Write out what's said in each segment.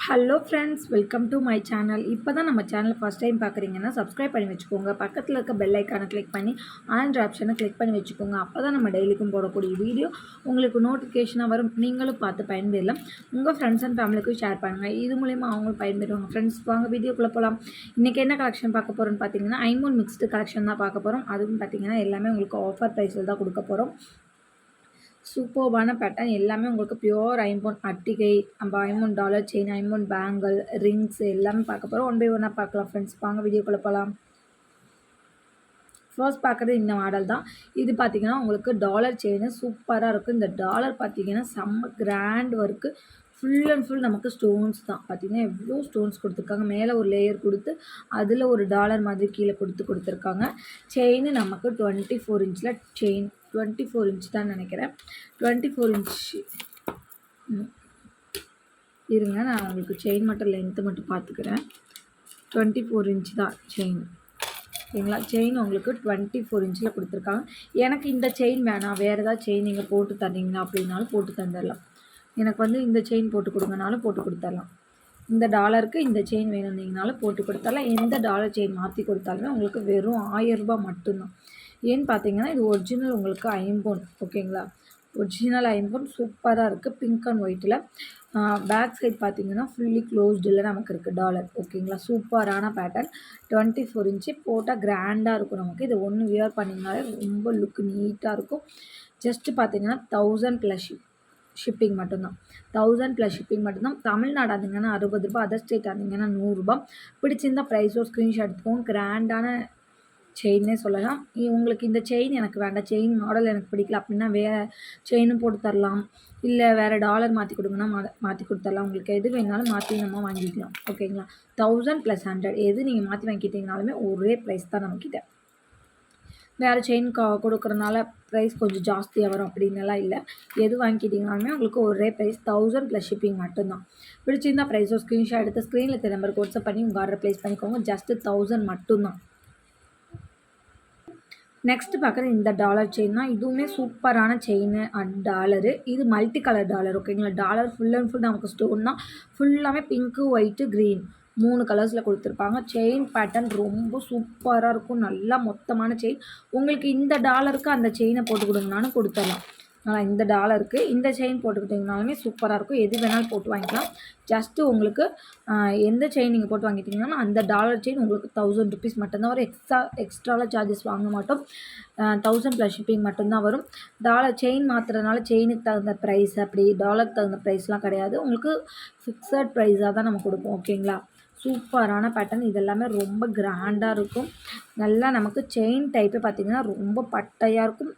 Hello friends, welcome to my channel. இப்போ தான் நம்ம சேனல் ஃபஸ்ட் டைம் பார்க்குறீங்கன்னா சப்ஸ்கிரைப் பண்ணி வச்சுக்கோங்க. பக்கத்தில் இருக்க பெல் ஐக்கானை கிளிக் பண்ணி ஆல் ஆப்ஷனை கிளிக் பண்ணி வச்சுக்கோங்க. அப்போ தான் நம்ம டெய்லிக்கும் போடக்கூடிய வீடியோ உங்களுக்கு நோட்டிஃபிகேஷனாக வரும். நீங்களும் பார்த்து பயன்பெறலாம். உங்கள் ஃப்ரெண்ட்ஸ் அண்ட் ஃபேமிலிக்கும் ஷேர் பண்ணுங்கள். இது மூலிமா அவங்களும் பயன்பெறுவாங்க. ஃப்ரெண்ட்ஸ், வாங்க வீடியோக்குள்ளே போகலாம். இன்றைக்கி என்ன கலெக்ஷன் பார்க்க போகிறோன்னு பார்த்தீங்கன்னா, ஐமோன் மிக்ஸ்டு கலெக்ஷன் தான் பார்க்க போகிறோம். அதுவும் பார்த்தீங்கன்னா எல்லாமே உங்களுக்கு ஆஃபர் ப்ரைஸில் தான் கொடுக்க போகிறோம். சூப்பர்பான பேட்டர்ன் எல்லாமே உங்களுக்கு பியூர் ஐம்பொன் அட்டிகை, நம்ம ஐம்பொன் டாலர் செயின், ஐம்பொன் பேங்கிள், ரிங்ஸ் எல்லாமே பார்க்க போகிறோம். ஒன் பை ஒன்னாக பார்க்கலாம் ஃப்ரெண்ட்ஸ். வாங்க வீடியோக்குள்ளே போகலாம். ஃபர்ஸ்ட் பார்க்குறது இந்த மாடல் தான். இது பார்த்தீங்கன்னா உங்களுக்கு டாலர் செயின் சூப்பராக இருக்கும். இந்த டாலர் பார்த்தீங்கன்னா செம்ம grand work. Full and full நமக்கு ஸ்டோன்ஸ் தான். பார்த்தீங்கன்னா எவ்வளோ ஸ்டோன்ஸ் கொடுத்துருக்காங்க. மேலே ஒரு லேயர் கொடுத்து அதில் ஒரு டாலர் மாதிரி கீழே கொடுத்துருக்காங்க. செயின் நமக்கு 24 இன்ச்சில் செயின், 24 இன்ச் தான் நினைக்கிறேன். 24 இன்ச் இருங்க, நான் உங்களுக்கு செயின் மட்டும் லென்த்து மட்டும் பார்த்துக்கிறேன். 24 இன்ச் தான் செயின். ஓகேங்களா? செயின் உங்களுக்கு 24 இன்ச்சில் கொடுத்துருக்காங்க. எனக்கு இந்த செயின் வேணாம், வேறு ஏதாவது செயின் நீங்கள் போட்டு தந்தீங்கன்னா அப்படின்னாலும் போட்டு தந்துடலாம். எனக்கு வந்து இந்த செயின் போட்டு கொடுங்கனாலும் போட்டு கொடுத்துர்லாம். இந்த டாலருக்கு இந்த செயின் வேணும்னீங்கனாலும் போட்டு கொடுத்துர்லாம். எந்த டாலர் செயின் மாற்றி கொடுத்தாலுமே உங்களுக்கு வெறும் 1000 ரூபா மட்டும்தான். ஏன்னு பார்த்தீங்கன்னா இது ஒரிஜினல் உங்களுக்கு ஐம்பொன். ஓகேங்களா? ஒரிஜினல் ஐம்பொன் சூப்பராக இருக்குது. பிங்க் அண்ட் ஒயிட்டில் பேக் சைட் பார்த்தீங்கன்னா ஃபுல்லி க்ளோஸ்டில் நமக்கு இருக்குது டாலர். ஓகேங்களா? சூப்பரான பேட்டர்ன். 24 இன்ச்சு போட்டால் கிராண்டாக இருக்கும் நமக்கு. இது ஒன்று வியர் பண்ணிங்கனாலே ரொம்ப லுக் நீட்டாக இருக்கும். ஜஸ்ட்டு பார்த்தீங்கன்னா 1000 ப்ளஸ் ஷிப்பிங் மட்டும்தான். 1000 ப்ளஸ் ஷிப்பிங் மட்டும்தான். தமிழ்நாடு ஆனீங்கன்னா 60 ரூபா, அதர் ஸ்டேட் ஆனீங்கன்னா 100 ரூபா. பிடிச்சிருந்தால் ப்ரைஸோ ஸ்க்ரீன்ஷாட் எடுத்துக்கோங்க. கிராண்டான செயின்னே சொல்லலாம். உங்களுக்கு இந்த செயின் எனக்கு வேண்டாம், செயின் மாடல் எனக்கு பிடிக்கல அப்படின்னா வேறு செயினும் போட்டு தரலாம். இல்லை வேறு டாலர் மாற்றி கொடுங்கன்னா மாற்றி கொடுத்துர்லாம். உங்களுக்கு எது வேணாலும் மாற்றி நம்ம வாங்கிக்கலாம். ஓகேங்களா? 1000 + 100 எது நீங்கள் மாற்றி வாங்கிட்டீங்கனாலுமே ஒரே ப்ரைஸ் தான் நம்மக்கிட்ட. வேறு செயின் கொடுக்குறனால ப்ரைஸ் கொஞ்சம் ஜாஸ்தியாக வரும் அப்படின்னுலாம் இல்லை. எது வாங்கிக்கிட்டிங்கனாலுமே உங்களுக்கு ஒரே ப்ரைஸ் 1000 + ஷிப்பிங் மட்டும்தான். பிடிச்சிருந்தால் ப்ரைஸோ ஸ்க்ரீன்ஷாட் எடுத்து ஸ்க்ரீனில் இருக்க நம்பருக்கு வாட்ஸ்அப் பண்ணி உங்கள் ஆர்டர் ப்ளேஸ் பண்ணிக்கோங்க. ஜஸ்ட்டு 1000 மட்டும்தான். நெக்ஸ்ட் பார்க்குறது இந்த டாலர் செயின் தான். இதுவுமே சூப்பரான செயின் அண்ட் டாலரு. இது மல்டி கலர் டாலர். ஓகேங்களா? டாலர் ஃபுல் அண்ட் ஃபுல் நமக்கு ஸ்டோன் தான். ஃபுல்லாமே பிங்க்கு, ஒயிட்டு, க்ரீன் 3 கலர்ஸில் கொடுத்துருப்பாங்க. செயின் பேட்டர்ன் ரொம்ப சூப்பராக இருக்கும். நல்லா மொத்தமான செயின். உங்களுக்கு இந்த டாலருக்கு அந்த செயினை போட்டு கொடுங்கனாலும் கொடுத்துடலாம். இந்த டாலருக்கு இந்த செயின் போட்டுக்கிட்டிங்கனாலுமே சூப்பராக இருக்கும். எது வேணாலும் போட்டு வாங்கிக்கலாம். ஜஸ்ட்டு உங்களுக்கு எந்த செயின் நீங்கள் போட்டு வாங்கிட்டீங்கன்னா அந்த டாலர் செயின் உங்களுக்கு 1000 ருபீஸ் மட்டும்தான் வரும். எக்ஸ்ட்ராலாம் சார்ஜஸ் வாங்க மாட்டோம். 1000 ப்ளஸ் ஷிப்பிங் மட்டும்தான் வரும். டாலர் செயின் மாற்றுறதுனால செயினுக்கு தகுந்த ப்ரைஸ் அப்படி டாலருக்கு தகுந்த ப்ரைஸ்லாம் கிடையாது. உங்களுக்கு ஃபிக்ஸட் ப்ரைஸாக தான் நம்ம கொடுப்போம். ஓகேங்களா? சூப்பரான பேட்டர்ன். இதெல்லாமே ரொம்ப கிராண்டாக இருக்கும். நல்லா நமக்கு செயின் டைப்பே பார்த்திங்கன்னா ரொம்ப பட்டையாக இருக்கும்.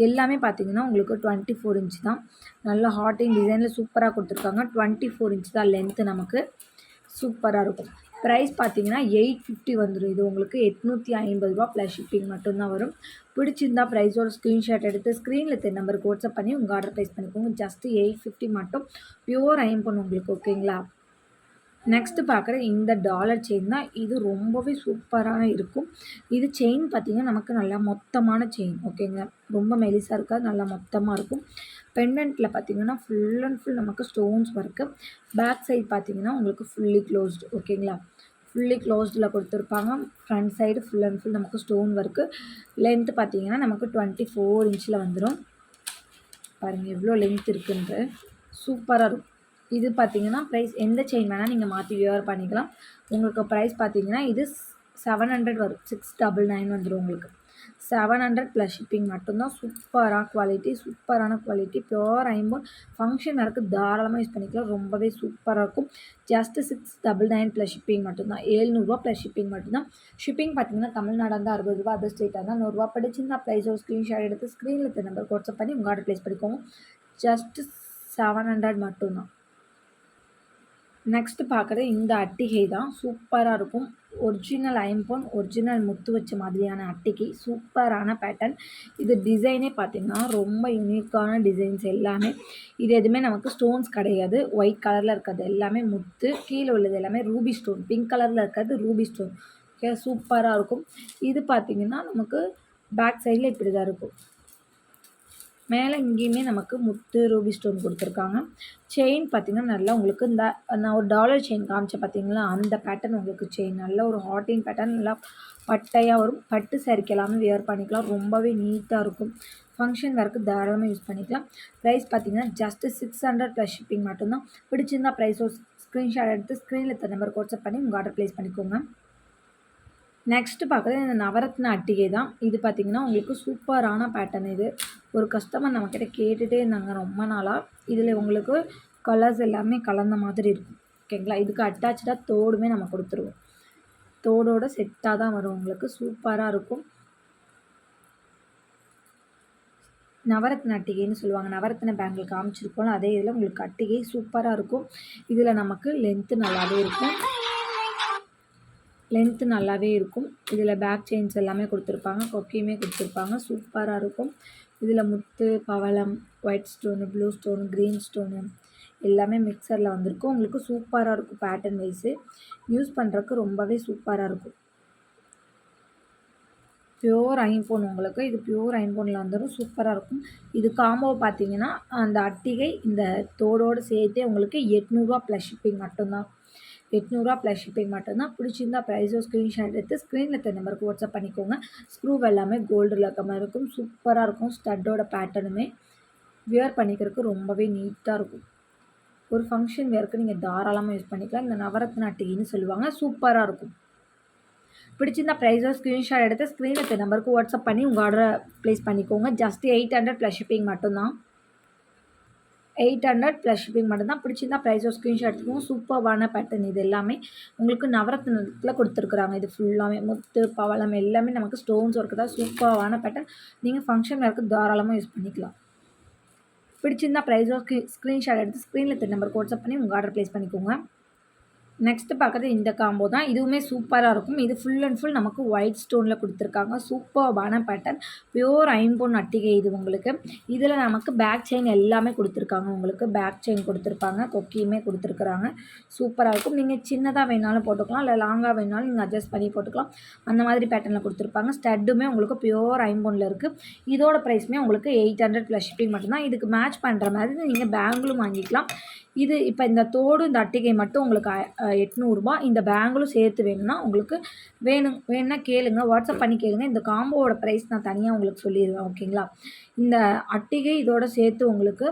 எல்லாமே பார்த்திங்கன்னா உங்களுக்கு 24 இன்ச் தான். நல்லா ஹார்ட்டிங் டிசைனில் சூப்பராக கொடுத்துருக்காங்க. 24 இன்ச் தான் லென்த்து நமக்கு. சூப்பராக இருக்கும். ப்ரைஸ் பார்த்திங்கன்னா 850 வந்துடும். இது உங்களுக்கு 850 ரூபா ப்ளஸ் ஷிப்பிங் மட்டும்தான் வரும். பிடிச்சிருந்தா ப்ரைஸோட ஸ்க்ரீன்ஷாட் எடுத்து ஸ்க்ரீனில் இருக்க நம்பருக்கு வாட்ஸ்அப் பண்ணி உங்கள் ஆர்டர் ப்ளேஸ் பண்ணிக்கோங்க. ஜஸ்ட்டு 850 மட்டும். பியூர் ஐம்பொன் உங்களுக்கு. ஓகேங்களா? நெக்ஸ்ட்டு பார்க்குற இந்த டாலர் செயின் தான். இது ரொம்பவே சூப்பராக இருக்கும். இது செயின் பார்த்திங்கன்னா நமக்கு நல்லா மொத்தமான செயின். ஓகேங்களா? ரொம்ப மெலிசாக இருக்காது, நல்லா மொத்தமாக இருக்கும். பெண்டன்ட்டில் பார்த்திங்கன்னா ஃபுல் அண்ட் ஃபுல் நமக்கு ஸ்டோன்ஸ் ஒர்க்கு. பேக் சைடு பார்த்திங்கன்னா உங்களுக்கு ஃபுல்லி க்ளோஸ்டு. ஓகேங்களா? ஃபுல்லி க்ளோஸ்டில் கொடுத்துருப்பாங்க. Front side full and full நமக்கு ஸ்டோன் ஒர்க்கு. லென்த்து பார்த்திங்கன்னா நமக்கு 24 இன்ச்சில் வந்துடும். பாருங்கள் எவ்வளோ லென்த் இருக்குன்ட்டு. சூப்பராக இருக்கும். இது பார்த்திங்கன்னா ப்ரைஸ் எந்த செயின் வேணால் நீங்கள் மாற்றி வியர் பண்ணிக்கலாம். உங்களுக்கு ப்ரைஸ் பார்த்திங்கன்னா இது 700 வரும். 699 வந்துடும் உங்களுக்கு. 700 ப்ளஸ் ஷிப்பிங் மட்டும்தான். சூப்பரான குவாலிட்டி பியூர் ஐம்பொன். ஃபங்க்ஷன் வேறுக்கு தாராளமாக யூஸ் பண்ணிக்கலாம். ரொம்பவே சூப்பராக இருக்கும். ஜஸ்ட்டு 699 ப்ளஸ் ஷிப்பிங் மட்டும்தான். 700 ப்ளஸ் ஷிப்பிங் மட்டும்தான். ஷிப்பிங் பார்த்திங்கன்னா தமிழ்நாடு இருந்தால் 60 ரூபா, அதர் ஸ்டேட்டாக இருந்தால் 100 ரூபா. படிச்சிருந்தா ப்ரைஸோ ஸ்க்ரீன்ஷாட் எடுத்து ஸ்க்ரீனில் இருக்க நம்பருக்கு வாட்ஸ்அப் பண்ணி உங்கள் ஆர்டர் ப்ளேஸ் பண்ணிக்கோங்க. ஜஸ்ட்டு 700 மட்டும்தான். நெக்ஸ்ட்டு பார்க்குறது இந்த அட்டிகை தான். சூப்பராக இருக்கும். ஒரிஜினல் ஐம்பொன், ஒரிஜினல் முத்து வச்ச மாதிரியான அட்டிகை. சூப்பரான பேட்டர்ன். இது டிசைனே பார்த்திங்கன்னா ரொம்ப யூனிக்கான டிசைன்ஸ் எல்லாமே. இது எதுவுமே நமக்கு ஸ்டோன்ஸ் கிடையாது. ஒயிட் கலரில் இருக்கிறது எல்லாமே முத்து. கீழே உள்ளது எல்லாமே ரூபி ஸ்டோன். பிங்க் கலரில் இருக்கிறது ரூபி ஸ்டோன். ஓகே, சூப்பராக இருக்கும். இது பார்த்திங்கன்னா நமக்கு பேக் சைடில் இப்படி தான் இருக்கும். மேலே இங்கேயுமே நமக்கு முத்து ரூபி ஸ்டோன் கொடுத்துருக்காங்க. செயின் பார்த்திங்கன்னா நல்லா உங்களுக்கு நான் ஒரு டாலர் செயின் காமிச்சேன் பார்த்தீங்களா, அந்த பேட்டர்ன் உங்களுக்கு செயின் நல்ல ஒரு ஹார்டின் பேட்டர்ன் நல்லா பட்டையாக வரும். பட்டு சாரிக்கு எல்லாமே வியர் பண்ணிக்கலாம். ரொம்பவே நீட்டாக இருக்கும். ஃபங்க்ஷன் வேர்க்கு தாராளமாக யூஸ் பண்ணிக்கலாம். ப்ரைஸ் பார்த்திங்கன்னா ஜஸ்ட்டு 600 ப்ளஸ் ஷிப்பிங் மட்டும்தான். பிடிச்சிருந்தா ப்ரைஸோ ஸ்க்ரீன்ஷாட் எடுத்து ஸ்க்ரீனில் இருக்க நம்பருக்கு வாட்ஸ்அப் பண்ணி உங்கள் ஆர்டர் ப்ளேஸ் பண்ணிக்கோங்க. நெக்ஸ்ட்டு பார்க்குறது இந்த நவரத்ன அட்டிகை தான். இது பார்த்திங்கன்னா உங்களுக்கு சூப்பரான பேட்டர்ன் இது. ஒரு கஸ்டமர் நம்மக்கிட்ட கேட்டுகிட்டே இருந்தாங்க ரொம்ப நாளாக. இதில் உங்களுக்கு கலர்ஸ் எல்லாமே கலந்த மாதிரி இருக்கும். ஓகேங்களா. இதுக்கு அட்டாச்சாக தோடுமே நம்ம கொடுத்துருவோம். தோடோட செட்டாக தான் வரும். உங்களுக்கு சூப்பராக இருக்கும். நவரத்ன அட்டிகைன்னு சொல்லுவாங்க. நவரத்ன பேங்கிள் காமிச்சிருக்கோம். அதே இதில் உங்களுக்கு அட்டிகை சூப்பராக இருக்கும். இதில் நமக்கு லென்த்து நல்லாவே இருக்கும். இதில் பேக் செயின்ஸ் எல்லாமே கொடுத்துருப்பாங்க. கொக்கியுமே கொடுத்துருப்பாங்க. சூப்பராக இருக்கும். இதில் முத்து, பவளம், white stone, blue stone, green stone எல்லாமே மிக்சரில் வந்திருக்கும். உங்களுக்கு சூப்பராக இருக்கும். பேட்டர்ன் வைஸு யூஸ் பண்ணுறதுக்கு ரொம்பவே சூப்பராக இருக்கும். பியூர் ஐம்பொன் உங்களுக்கு. இது பியூர் ஐம்பொனில் வந்துடும். சூப்பராக இருக்கும். இது காம்போ பார்த்தீங்கன்னா அந்த அட்டிகை இந்த தோடோடு சேர்த்தே உங்களுக்கு 800 ப்ளஸ் ஷிப்பிங் மட்டும்தான். 800 ப்ளஸ் ஷிப்பிங் மட்டும்தான். பிடிச்சிருந்தா ப்ரைஸோ ஸ்க்ரீன்ஷாட் எடுத்து ஸ்க்ரீனில் இருக்க நம்பருக்கு வாட்ஸ்அப் பண்ணிக்கோங்க. ஸ்க்ரூ எல்லாமே கோல்டில் இருக்க மாதிரி இருக்கும். சூப்பராக இருக்கும். ஸ்டட்டோட பேட்டர்னுமே வியர் பண்ணிக்கிறதுக்கு ரொம்பவே நீட்டாக இருக்கும். ஒரு ஃபங்க்ஷன் வியருக்கு நீங்கள் தாராளமாக யூஸ் பண்ணிக்கலாம். இந்த நவரத்ன அட்டிகைன்னு சொல்லுவாங்க. சூப்பராக இருக்கும். பிடிச்சிருந்தா ப்ரைஸோ ஸ்க்ரீன்ஷாட் எடுத்து ஸ்க்ரீனில் இருக்க நம்பருக்கு வாட்ஸ்அப் பண்ணி உங்கள் ஆர்டரை ப்ளேஸ் பண்ணிக்கோங்க. ஜஸ்ட் 800 ப்ளஸ் ஷிப்பிங் மட்டும்தான். 800 ப்ளஸ் ஷிப்பிங் மட்டும்தான். பிடிச்சிருந்தா ப்ரைஸோ ஸ்க்ரீன்ஷாட் எடுத்துக்கோங்க. சூப்பர்வான பேட்டர்ன் இது எல்லாமே உங்களுக்கு நவரத்னத்தில் கொடுத்துருக்குறாங்க. இது ஃபுல்லாமே முத்து, பவளம் எல்லாமே நமக்கு ஸ்டோன்ஸ் ஒர்க்கு தான். சூப்பர்வான பேட்டர்ன். நீங்கள் ஃபங்க்ஷன் வேர்க்கு தாராளமாக யூஸ் பண்ணிக்கலாம். பிடிச்சிருந்தா ப்ரைஸோ ஸ்க்ரீன்ஷாட் எடுத்து ஸ்க்ரீனில் இருக்க நம்பருக்கு வாட்ஸ்அப் பண்ணி உங்கள் ஆர்டர் ப்ளேஸ் பண்ணிக்கோங்க. நெக்ஸ்ட்டு பார்க்குறது இந்த காம்போ தான். இதுவுமே சூப்பராக இருக்கும். இது ஃபுல் அண்ட் ஃபுல் நமக்கு ஒயிட் ஸ்டோனில் கொடுத்துருக்காங்க. சூப்பர்பான பேட்டர்ன். பியூர் ஐம்பொன் அட்டிகை இது உங்களுக்கு. இதில் நமக்கு பேக் செயின் எல்லாமே கொடுத்துருக்காங்க. உங்களுக்கு பேக் செயின் கொடுத்துருப்பாங்க. கொக்கியுமே கொடுத்துருக்குறாங்க. சூப்பராக இருக்கும். நீங்கள் சின்னதாக வேணாலும் போட்டுக்கலாம், இல்லை லாங்காக வேணாலும் நீங்கள் அட்ஜஸ்ட் பண்ணி போட்டுக்கலாம். அந்த மாதிரி பேட்டர்னில் கொடுத்துருப்பாங்க. ஸ்டட்டுமே உங்களுக்கு பியூர் ஐம்பொனில் இருக்குது. இதோட ப்ரைஸுமே உங்களுக்கு 800 ப்ளஸ் ஷிப்பிங் மட்டும்தான். இதுக்கு மேட்ச் பண்ணுற மாதிரி நீங்கள் பேங்கிளும் வாங்கிக்கலாம். இது இப்போ இந்த தோடு இந்த அட்டிகை மட்டும் உங்களுக்கு 800 இந்த பேங்கிளும் சேர்த்து வேணும்னா உங்களுக்கு வேணும்னா கேளுங்க. வாட்ஸ்அப் பண்ணி கேளுங்க. இந்த காம்போவோட ப்ரைஸ் நான் தனியாக உங்களுக்கு சொல்லிடுவேன். ஓகேங்களா. இந்த அட்டிகை இதோட சேர்த்து உங்களுக்கு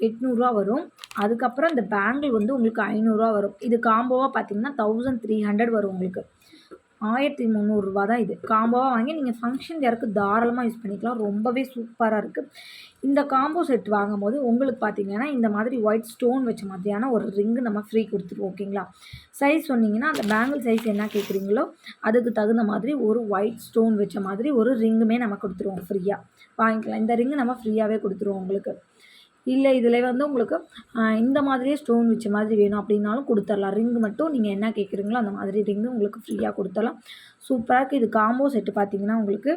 800 வரும். அதுக்கப்புறம் இந்த பேங்கிள் வந்து உங்களுக்கு 500 வரும். இது காம்போவாக பார்த்தீங்கன்னா 1300 வரும் உங்களுக்கு. 1300 தான் இது. காம்போவாக வாங்கி நீங்கள் ஃபங்க்ஷன் வேர்க்கு தாராளமாக யூஸ் பண்ணிக்கலாம். ரொம்பவே சூப்பராக இருக்குது. இந்த காம்போ செட் வாங்கும்போது உங்களுக்கு பார்த்தீங்கன்னா இந்த மாதிரி ஒயிட் ஸ்டோன் வச்ச மாதிரியான ஒரு ரிங்கு நம்ம ஃப்ரீ கொடுத்துருவோம். ஓகேங்களா. சைஸ் சொன்னீங்கன்னா அந்த பேங்கிள் சைஸ் என்ன கேட்குறீங்களோ அதுக்கு தகுந்த மாதிரி ஒரு ஒயிட் ஸ்டோன் வச்ச மாதிரி ஒரு ரிங்குமே நம்ம கொடுத்துருவோம் ஃப்ரீயாக. வாங்கிக்கலாம். இந்த ரிங்கு நம்ம ஃப்ரீயாகவே கொடுத்துருவோம் உங்களுக்கு. இல்லை இதில் வந்து உங்களுக்கு இந்த மாதிரியே ஸ்டோன் வச்ச மாதிரி வேணும் அப்படின்னாலும் கொடுத்துர்லாம். ரிங்கு மட்டும் நீங்கள் என்ன கேட்குறீங்களோ அந்த மாதிரி ரிங்கு உங்களுக்கு ஃப்ரீயாக கொடுத்துர்லாம். சூப்பராக இருக்குது. இது காம்போ செட்டு பார்த்தீங்கன்னா உங்களுக்கு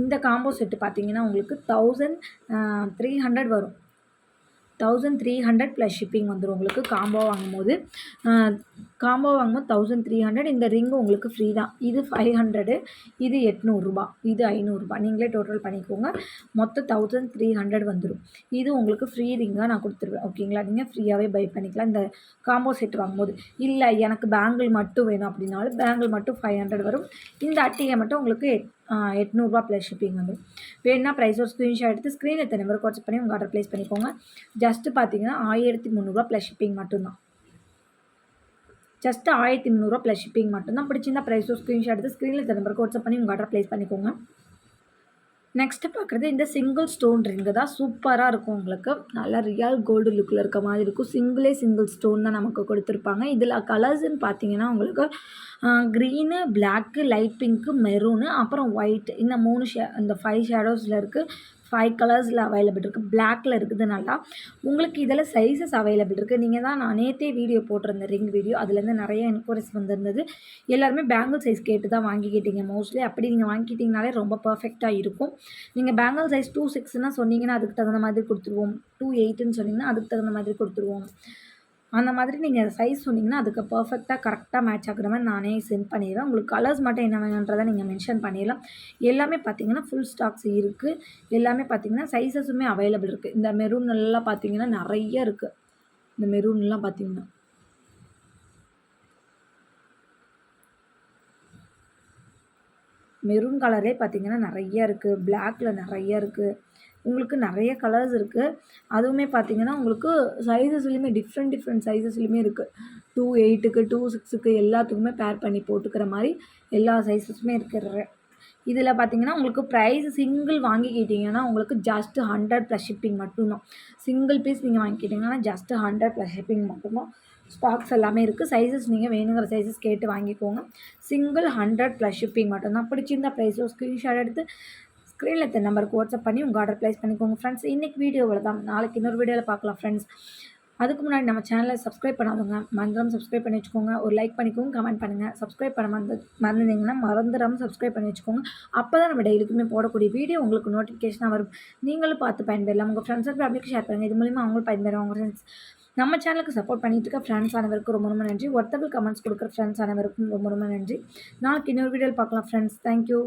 இந்த காம்போ செட்டு பார்த்தீங்கன்னா உங்களுக்கு 1300 வரும். 1300 ப்ளஸ் ஷிப்பிங் வந்துடும் உங்களுக்கு காம்போ வாங்கும்போது. 1300. இந்த ரிங்கு உங்களுக்கு ஃப்ரீ தான். இது 500, இது 800, இது 500. நீங்களே டோட்டல் பண்ணிக்கோங்க. மொத்தம் 1300 வந்துடும். இது உங்களுக்கு ஃப்ரீ ரிங்காக நான் கொடுத்துருவேன். ஓகேங்களா. நீங்கள் ஃப்ரீயாகவே பை பண்ணிக்கலாம் இந்த காம்போ செட் வாங்கும்போது. இல்லை எனக்கு பேங்கிள் மட்டும் வேணும் அப்படின்னாலும் பேங்கிள் மட்டும் 500 வரும். இந்த அட்டிகை மட்டும் உங்களுக்கு 800 ப்ளஸ் ஷிப்பிங் வந்துடும். வேணுன்னா ப்ரைஸோட ஸ்க்ரீன்ஷாட் எடுத்து ஸ்க்ரீனில் இருக்க நம்பருக்கு வாட்ஸ்அப் பண்ணி உங்கள் ஆர்டர் ப்ளேஸ் பண்ணிக்கோங்க. ஜஸ்ட்டு பார்த்தீங்கன்னா 1300 ப்ளஸ் ஷிப்பிங் மட்டும்தான். ஜஸ்ட்டு 1300 ப்ளஸ் ஷிப்பிங் மட்டும்தான். பிடிச்சிருந்தா ப்ரைஸோ ஸ்க்ரீன்ஷாட் எடுத்து ஸ்க்ரீனில் இருக்க நம்பருக்கு வாட்ஸ்அப் பண்ணி உங்கள் ஆர்டர் ப்ளேஸ் பண்ணிக்கோங்க. நெக்ஸ்ட்டு பார்க்குறது இந்த சிங்கிள் ஸ்டோன் ரிங்கு தான். சூப்பராக இருக்கும் உங்களுக்கு. நல்லா ரியல் கோல்டு லுக்கில் இருக்க மாதிரி இருக்கும். சிங்கிள் ஸ்டோன் தான் நமக்கு கொடுத்துருப்பாங்க. இதில் கலர்ஸ்ன்னு பார்த்தீங்கன்னா உங்களுக்கு green, black, light pink, maroon, அப்புறம் ஒயிட் இந்த 3 இந்த 5 ஷேடோஸில் இருக்குது. 5 கலர்ஸில் அவைலபிள் இருக்குது. பிளாக்கில் இருக்குது நல்லா. உங்களுக்கு இதில் சைஸஸ் அவைலபிள் இருக்குது. நீங்கள் தான் நான் நேற்றே வீடியோ போட்டிருந்தேன் ரிங் வீடியோ. அதுலேருந்து நிறைய என்கொயரிஸ் வந்திருந்தது. எல்லாருமே பேங்கிள் சைஸ் கேட்டு தான் வாங்கிக்கிட்டீங்க மோஸ்ட்லி. அப்படி நீங்கள் வாங்கிக்கிட்டிங்கனாலே ரொம்ப பர்ஃபெக்டாக இருக்கும். நீங்கள் பேங்கிள் சைஸ் 26ன்னா சொன்னீங்கன்னா அதுக்கு தகுந்த மாதிரி கொடுத்துருவோம். 28ன்னு சொன்னீங்கன்னா அதுக்கு தகுந்த மாதிரி கொடுத்துருவோம். அந்த மாதிரி நீங்கள் சைஸ் சொன்னீங்கன்னா அதுக்கு பர்ஃபெக்ட்டாக கரெக்டாக மேட்ச் ஆகுற மாதிரி நானே சென்ட் பண்ணிடுவேன். உங்களுக்கு கலர்ஸ் மட்டும் என்ன வேணுன்றதை நீங்கள் மென்ஷன் பண்ணிடலாம். எல்லாமே பார்த்தீங்கன்னா ஃபுல் ஸ்டாக்ஸ் இருக்குது. எல்லாமே பார்த்தீங்கன்னா சைஸஸுமே அவைலபிள் இருக்குது. இந்த மெரூன்லாம் பார்த்தீங்கன்னா நிறைய இருக்குது. இந்த மெரூன்லாம் பார்த்தீங்கன்னா மெரூன் கலரே பார்த்தீங்கன்னா நிறைய இருக்குது. பிளாக்ல நிறைய இருக்குது. உங்களுக்கு நிறைய கலர்ஸ் இருக்குது. அதுவுமே பார்த்தீங்கன்னா உங்களுக்கு சைஸஸ்லையுமே டிஃப்ரெண்ட் சைஸஸ்லையுமே இருக்குது. 2/8க்கு 2/6க்கு எல்லாத்துக்குமே பேர் பண்ணி போட்டுக்கிற மாதிரி எல்லா சைஸஸுமே இருக்கிற இதில் பார்த்தீங்கன்னா உங்களுக்கு ப்ரைஸ் சிங்கிள் வாங்கிக்கிட்டிங்கன்னா உங்களுக்கு ஜஸ்ட் 100 + ஷிப்பிங் மட்டும்தான். சிங்கிள் பீஸ் நீங்கள் வாங்கிக்கிட்டிங்கன்னா ஜஸ்ட் 100 + ஷிப்பிங் மட்டும்தான். ஸ்டாக்ஸ் எல்லாமே இருக்குது. சைஸஸ் நீங்கள் வேணுங்கிற சைஸஸ் கேட்டு வாங்கிக்கோங்க. சிங்கிள் 100 + ஷிப்பிங் மட்டும்தான். பிடிச்சிருந்தா ப்ரைஸோ ஸ்க்ரீன்ஷாட் எடுத்து ஸ்க்ரீனில் இருக்க நம்பருக்கு வாட்ஸ்அப் பண்ணி உங்கள் ஆர்டர் ப்ளேஸ் பண்ணிக்கோங்க ஃப்ரெண்ட்ஸ். இன்றைக்கி வீடியோவில் தான். நாளைக்கு இன்னொரு வீடியோவில் பார்க்கலாம் ஃப்ரெண்ட்ஸ். அதுக்கு முன்னாடி நம்ம சேனலை சப்ஸ்கிரைப் பண்ணாதவங்க மறந்துடாமல் சப்ஸ்கிரைப் பண்ணி வச்சுக்கோங்க. ஒரு லைக் பண்ணிக்கோங்க, கமெண்ட் பண்ணுங்கள். சப்ஸ்கிரைப் பண்ண மறந்துட்டீங்கன்னா மறந்துடாமல் சப்ஸ்கிரைப் பண்ணி வச்சுக்கோங்க. அப்போ தான் நம்ம டெய்லிக்குமே போடக்கூடிய வீடியோ உங்களுக்கு நோட்டிஃபிகேஷனாக வரும். நீங்களும் பார்த்து பயன்பெறலாம். உங்கள் ஃப்ரெண்ட்ஸ் அண்ட் ஃபேமிலிக்கு ஷேர் பண்ணுங்கள். இது மூலிமா அவங்களும் பயன்பெறும். உங்கள் ஃப்ரெண்ட்ஸ் நம்ம சேனலுக்கு சப்போர்ட் பண்ணிட்டு இருக்க ஃப்ரெண்ட்ஸ் அனைவருக்கும் ரொம்ப ரொம்ப நன்றி. ஒர்த்தபிள் கமெண்ட்ஸ் கொடுக்குற ஃப்ரெண்ட்ஸ் அனைவருக்கும் ரொம்ப ரொம்ப நன்றி. நாளைக்கு இன்னொரு வீடியோவில் பார்க்கலாம் ஃப்ரெண்ட்ஸ். தேங்க்யூ.